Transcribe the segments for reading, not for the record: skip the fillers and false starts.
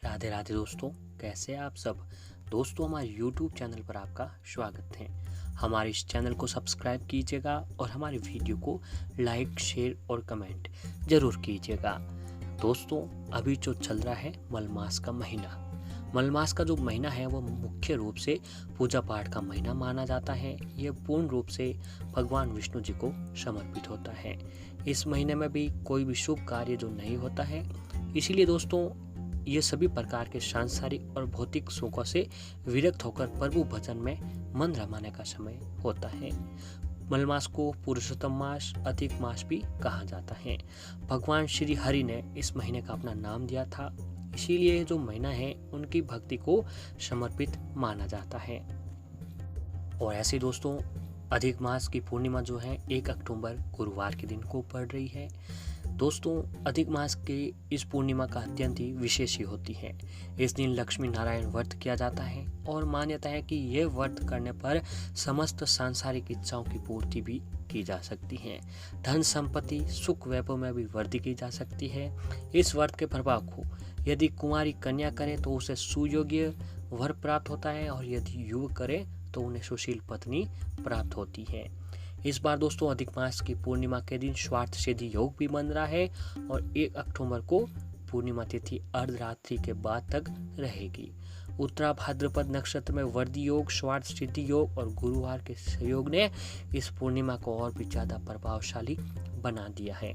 राधे राधे दोस्तों, कैसे हैं आप सब। दोस्तों, हमारे YouTube चैनल पर आपका स्वागत है। हमारे इस चैनल को सब्सक्राइब कीजिएगा और हमारे वीडियो को लाइक, शेयर और कमेंट ज़रूर कीजिएगा। दोस्तों, अभी जो चल रहा है मलमास का महीना। मलमास का जो महीना है वो मुख्य रूप से पूजा पाठ का महीना माना जाता है। ये पूर्ण रूप से भगवान विष्णु जी को समर्पित होता है। इस महीने में भी कोई भी शुभ कार्य जो नहीं होता है, इसीलिए दोस्तों ये सभी प्रकार के सांसारिक और भौतिक सुखों से विरक्त होकर प्रभु भजन में मन रमाने का समय होता है। मलमास को पुरुषोत्तम मास, अधिक मास भी कहा जाता है। भगवान श्री हरि ने इस महीने का अपना नाम दिया था, इसीलिए जो महीना है उनकी भक्ति को समर्पित माना जाता है। और ऐसे दोस्तों, अधिक मास की पूर्णिमा जो है 1 अक्टूबर गुरुवार के दिन को पड़ रही है। दोस्तों, अधिक मास की इस पूर्णिमा का अत्यंत ही विशेष ही होती है। इस दिन लक्ष्मी नारायण व्रत किया जाता है और मान्यता है कि यह व्रत करने पर समस्त सांसारिक इच्छाओं की पूर्ति भी की जा सकती है। धन संपत्ति, सुख वैभव में भी वृद्धि की जा सकती है। इस व्रत के प्रभाव को यदि कुंवारी कन्या करे तो उसे सुयोग्य वर प्राप्त होता है और यदि युवक करे तो उन्हें सुशील पत्नी प्राप्त होती है। इस बार दोस्तों अधिक मास की पूर्णिमा के दिन स्वार्थ सिद्धि योग भी बन रहा है और 1 अक्टूबर को पूर्णिमा तिथि अर्धरात्रि के बाद तक रहेगी। उत्तरा भाद्रपद नक्षत्र में वर्दी योग, स्वार्थ सिद्धि योग और गुरुवार के सहयोग ने इस पूर्णिमा को और भी ज्यादा प्रभावशाली बना दिया है।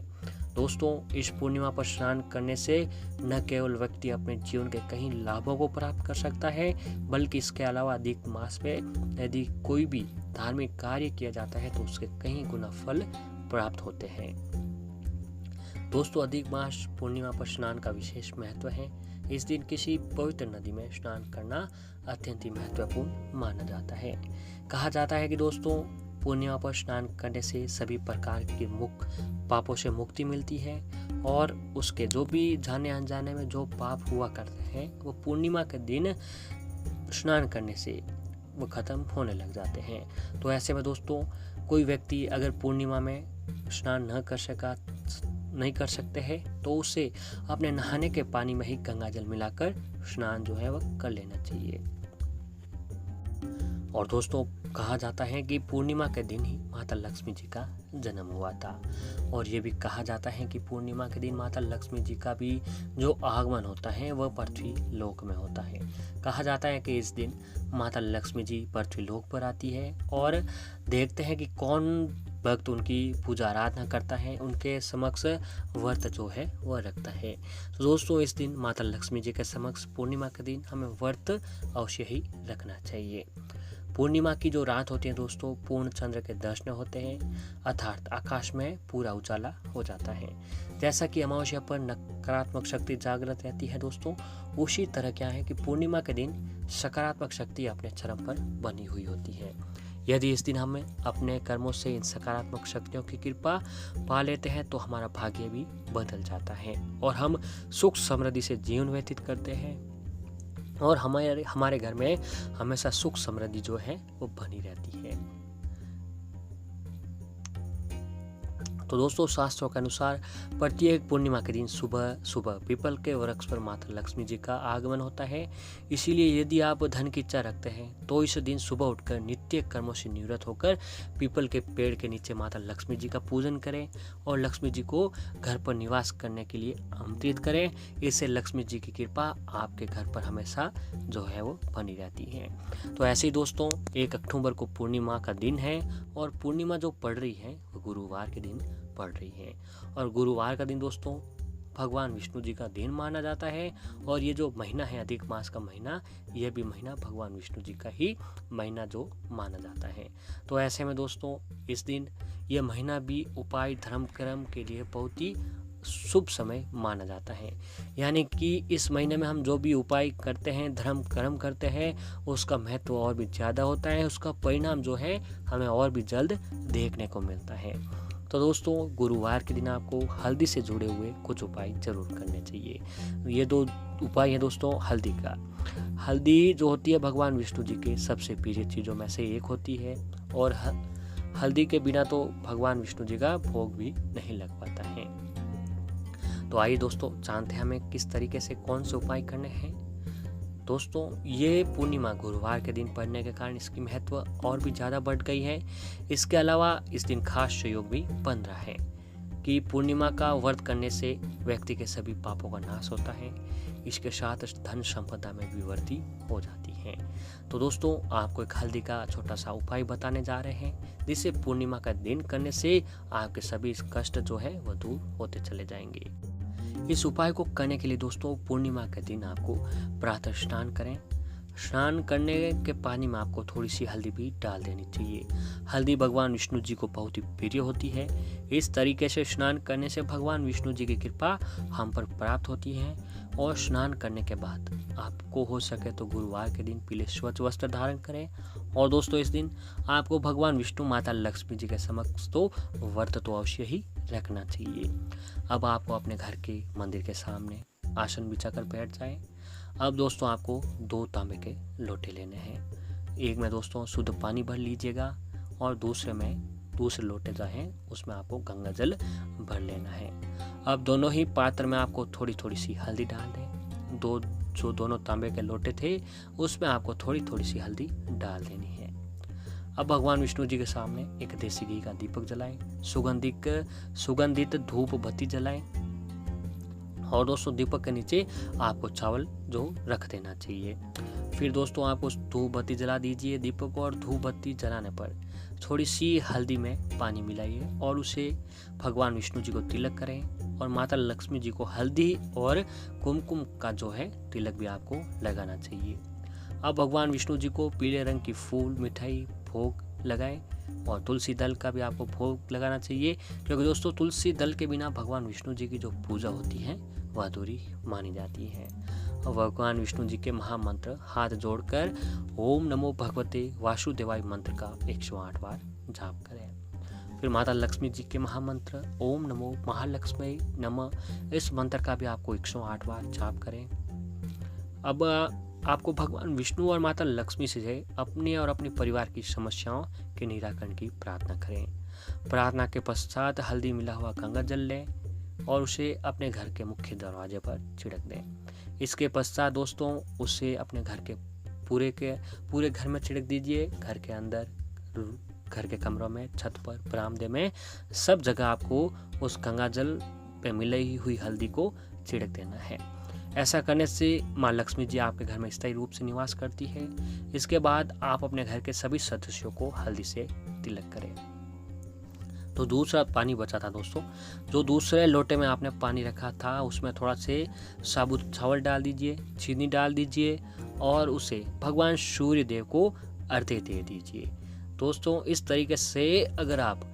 दोस्तों, इस पूर्णिमा पर स्नान करने से न केवल व्यक्ति अपने जीवन के कई लाभों को प्राप्त कर सकता है, बल्कि इसके अलावा अधिक मास में यदि कोई भी धार्मिक कार्य किया जाता है तो उसके कई गुना फल प्राप्त होते हैं। दोस्तों, अधिक मास पूर्णिमा पर स्नान का विशेष महत्व है। इस दिन किसी पवित्र नदी में स्नान करना अत्यंत ही महत्वपूर्ण माना जाता है। कहा जाता है कि दोस्तों, पूर्णिमा पर स्नान करने से सभी प्रकार के पापों से मुक्ति मिलती है और उसके जो भी जाने अनजाने में जो पाप हुआ करते हैं वो पूर्णिमा के दिन स्नान करने से वो खत्म होने लग जाते हैं। तो ऐसे में दोस्तों, कोई व्यक्ति अगर पूर्णिमा में स्नान नहीं कर सकते हैं तो उसे अपने नहाने के पानी में ही गंगा जल मिलाकर स्नान जो है वह कर लेना चाहिए। और दोस्तों, कहा जाता है कि पूर्णिमा के दिन ही माता लक्ष्मी जी का जन्म हुआ था और ये भी कहा जाता है कि पूर्णिमा के दिन माता लक्ष्मी जी का भी जो आगमन होता है वह पृथ्वी लोक में होता है। कहा जाता है कि इस दिन माता लक्ष्मी जी पृथ्वी लोक पर आती है और देखते हैं कि कौन भक्त उनकी पूजा आराधना करता है, उनके समक्ष व्रत जो है वह रखता है। तो दोस्तों, इस दिन माता लक्ष्मी जी के समक्ष पूर्णिमा के दिन हमें व्रत अवश्य ही रखना चाहिए। पूर्णिमा की जो रात होती है दोस्तों, पूर्ण चंद्र के दर्शन होते हैं, अर्थात आकाश में पूरा उजाला हो जाता है। जैसा कि अमावस्या पर नकारात्मक शक्ति जागृत रहती है दोस्तों, उसी तरह क्या है कि पूर्णिमा के दिन सकारात्मक शक्ति अपने चरम पर बनी हुई होती है। यदि इस दिन हम अपने कर्मों से इन सकारात्मक शक्तियों की कृपा पा लेते हैं तो हमारा भाग्य भी बदल जाता है और हम सुख समृद्धि से जीवन व्यतीत करते हैं और हमारे घर में हमेशा सुख समृद्धि जो है वो बनी रहती है। तो दोस्तों, शास्त्रों के अनुसार प्रत्येक पूर्णिमा के दिन सुबह सुबह पीपल के वृक्ष पर माता लक्ष्मी जी का आगमन होता है। इसीलिए यदि आप धन की इच्छा रखते हैं तो इस दिन सुबह उठकर नित्य कर्मों से निवृत्त होकर पीपल के पेड़ के नीचे माता लक्ष्मी जी का पूजन करें और लक्ष्मी जी को घर पर निवास करने के लिए आमंत्रित करें। इससे लक्ष्मी जी की कृपा आपके घर पर हमेशा जो है वो बनी रहती है। तो ऐसे ही दोस्तों, 1 अक्टूबर को पूर्णिमा का दिन है और पूर्णिमा जो पड़ रही है वो गुरुवार के दिन पड़ रही है और गुरुवार का दिन दोस्तों भगवान विष्णु जी का दिन माना जाता है और ये जो महीना है अधिक मास का महीना, यह भी महीना भगवान विष्णु जी का ही महीना जो माना जाता है। तो ऐसे में दोस्तों, इस दिन यह महीना भी उपाय धर्म कर्म के लिए बहुत ही शुभ समय माना जाता है। यानी कि इस महीने में हम जो भी उपाय करते हैं, धर्म कर्म करते हैं, उसका महत्व और भी ज़्यादा होता है, उसका परिणाम जो है हमें और भी जल्द देखने को मिलता है। तो दोस्तों, गुरुवार के दिन आपको हल्दी से जुड़े हुए कुछ उपाय जरूर करने चाहिए। ये 2 उपाय है दोस्तों हल्दी का। हल्दी जो होती है भगवान विष्णु जी के सबसे प्रिय चीज़ों में से एक होती है और हल्दी के बिना तो भगवान विष्णु जी का भोग भी नहीं लग पाता है। तो आइए दोस्तों जानते हैं हमें किस तरीके से कौन से उपाय करने हैं। दोस्तों ये पूर्णिमा गुरुवार के दिन पड़ने के कारण इसकी महत्व और भी ज़्यादा बढ़ गई है। इसके अलावा इस दिन खास संयोग भी बन रहा है कि पूर्णिमा का व्रत करने से व्यक्ति के सभी पापों का नाश होता है। इसके साथ धन संपदा में भी वृद्धि हो जाती है। तो दोस्तों आपको एक हल्दी का छोटा सा उपाय बताने जा रहे हैं, जिसे पूर्णिमा का दिन करने से आपके सभी कष्ट जो है वो दूर होते चले जाएंगे। इस उपाय को करने के लिए दोस्तों पूर्णिमा के दिन आपको प्रातः स्नान करें। स्नान करने के पानी में आपको थोड़ी सी हल्दी भी डाल देनी चाहिए। हल्दी भगवान विष्णु जी को बहुत ही प्रिय होती है। इस तरीके से स्नान करने से भगवान विष्णु जी की कृपा हम पर प्राप्त होती है। और स्नान करने के बाद आपको हो सके तो गुरुवार के दिन पीले स्वच्छ वस्त्र धारण करें। और दोस्तों इस दिन आपको भगवान विष्णु माता लक्ष्मी जी के समक्ष तो व्रत तो अवश्य ही रखना चाहिए। अब आपको अपने घर के मंदिर के सामने आसन बिछाकर बैठ जाएं। अब दोस्तों आपको 2 तांबे के लोटे लेने हैं। एक में दोस्तों शुद्ध पानी भर लीजिएगा और दूसरे लोटे जो हैं उसमें आपको गंगा जल भर लेना है। अब दोनों ही पात्र में आपको थोड़ी थोड़ी सी हल्दी डाल दें। जो दोनों तांबे के लोटे थे उसमें आपको थोड़ी थोड़ी सी हल्दी डाल देनी है। अब भगवान विष्णु जी के सामने एक देसी घी का दीपक जलाएं, सुगंधित धूप बत्ती जलाएं और दोस्तों दीपक के नीचे आपको चावल जो रख देना चाहिए। फिर दोस्तों आप उस धूप बत्ती जला दीजिए दीपक, और धूप बत्ती जलाने पर थोड़ी सी हल्दी में पानी मिलाइए और उसे भगवान विष्णु जी को तिलक करें। और माता लक्ष्मी जी को हल्दी और कुमकुम का जो है तिलक भी आपको लगाना चाहिए। अब भगवान विष्णु जी को पीले रंग की फूल मिठाई भोग लगाएं और तुलसी दल का भी आपको भोग लगाना चाहिए, क्योंकि दोस्तों तुलसी दल के बिना भगवान विष्णु जी की जो पूजा होती है वह अधूरी मानी जाती है। और भगवान विष्णु जी के महामंत्र हाथ जोड़कर ओम नमो भगवते वासुदेवाय मंत्र का 108 बार जाप करें। फिर माता लक्ष्मी जी के महामंत्र ओम नमो महालक्ष्मी नमः, इस मंत्र का भी आपको 108 बार जाप करें। अब आपको भगवान विष्णु और माता लक्ष्मी से अपने और अपने परिवार की समस्याओं के निराकरण की प्रार्थना करें। प्रार्थना के पश्चात हल्दी मिला हुआ गंगा जल लें और उसे अपने घर के मुख्य दरवाजे पर छिड़क दें। इसके पश्चात दोस्तों उसे अपने घर के पूरे घर में छिड़क दीजिए। घर के अंदर, घर के कमरों में, छत पर, बरामदे में, सब जगह आपको उस गंगा जल पे मिली हुई हल्दी को छिड़क देना है। ऐसा करने से माँ लक्ष्मी जी आपके घर में स्थायी रूप से निवास करती है। इसके बाद आप अपने घर के सभी सदस्यों को हल्दी से तिलक करें। तो दूसरा पानी बचा था दोस्तों, जो दूसरे लोटे में आपने पानी रखा था उसमें थोड़ा से साबुत चावल डाल दीजिए, चीनी डाल दीजिए और उसे भगवान सूर्य देव को अर्घ्य दे दीजिए। दोस्तों इस तरीके से अगर आप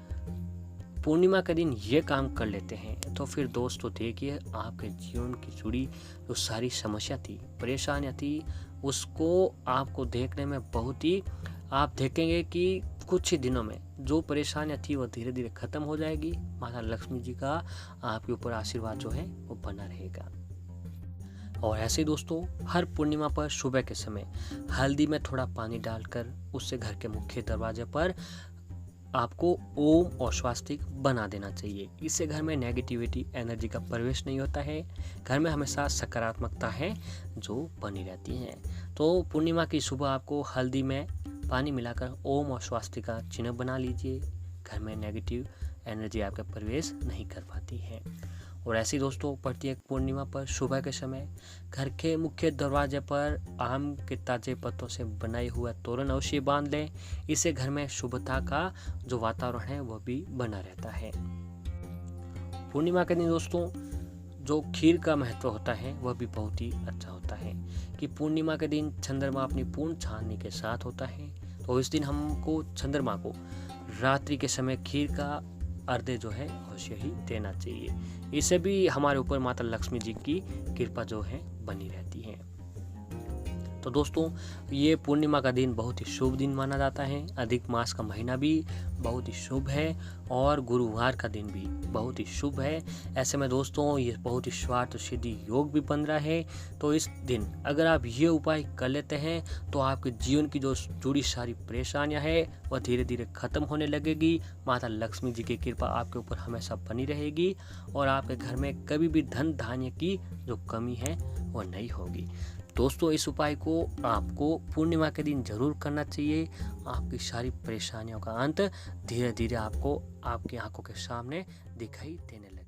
पूर्णिमा के दिन ये काम कर लेते हैं तो फिर दोस्तों देखिए आपके जीवन की जुड़ी जो सारी समस्या थी, परेशानियाँ थी, उसको आपको देखने में बहुत ही आप देखेंगे कि कुछ ही दिनों में जो परेशानियाँ थी वो धीरे धीरे खत्म हो जाएगी। माता लक्ष्मी जी का आपके ऊपर आशीर्वाद जो है वो बना रहेगा। और ऐसे ही दोस्तों हर पूर्णिमा पर सुबह के समय हल्दी में थोड़ा पानी डालकर उससे घर के मुख्य दरवाजे पर आपको ओम और स्वास्तिक बना देना चाहिए। इससे घर में नेगेटिविटी एनर्जी का प्रवेश नहीं होता है। घर में हमेशा सकारात्मकता है जो बनी रहती है। तो पूर्णिमा की सुबह आपको हल्दी में पानी मिलाकर ओम और स्वास्तिक का चिन्ह बना लीजिए। घर में नेगेटिव एनर्जी आपका प्रवेश नहीं कर पाती है। और ऐसी दोस्तों प्रत्येक पूर्णिमा पर सुबह के समय घर के मुख्य दरवाजे पर आम के ताजे पत्तों से बनाए हुआ तोरण अवश्य बांध लें। इससे घर में शुभता का जो वातावरण है वह भी बना रहता है। पूर्णिमा के दिन दोस्तों जो खीर का महत्व होता है वह भी बहुत ही अच्छा होता है कि पूर्णिमा के दिन चंद्रमा अपनी पूर्ण चांदनी के साथ होता है। तो इस दिन हमको चंद्रमा को रात्रि के समय खीर का अर्घ्य जो है अवश्य ही देना चाहिए। इससे भी हमारे ऊपर माता लक्ष्मी जी की कृपा जो है बनी रहती है। तो दोस्तों ये पूर्णिमा का दिन बहुत ही शुभ दिन माना जाता है। अधिक मास का महीना भी बहुत ही शुभ है और गुरुवार का दिन भी बहुत ही शुभ है। ऐसे में दोस्तों ये बहुत ही स्वार्थ सिद्धि योग भी बन रहा है। तो इस दिन अगर आप ये उपाय कर लेते हैं तो आपके जीवन की जो जुड़ी सारी परेशानियां हैं वह धीरे धीरे खत्म होने लगेगी। माता लक्ष्मी जी की कृपा आपके ऊपर हमेशा बनी रहेगी और आपके घर में कभी भी धन धान्य की जो कमी है वह नहीं होगी। दोस्तों इस उपाय को आपको पूर्णिमा के दिन जरूर करना चाहिए। आपकी सारी परेशानियों का अंत धीरे धीरे आपको आपकी आंखों के सामने दिखाई देने लगेगा।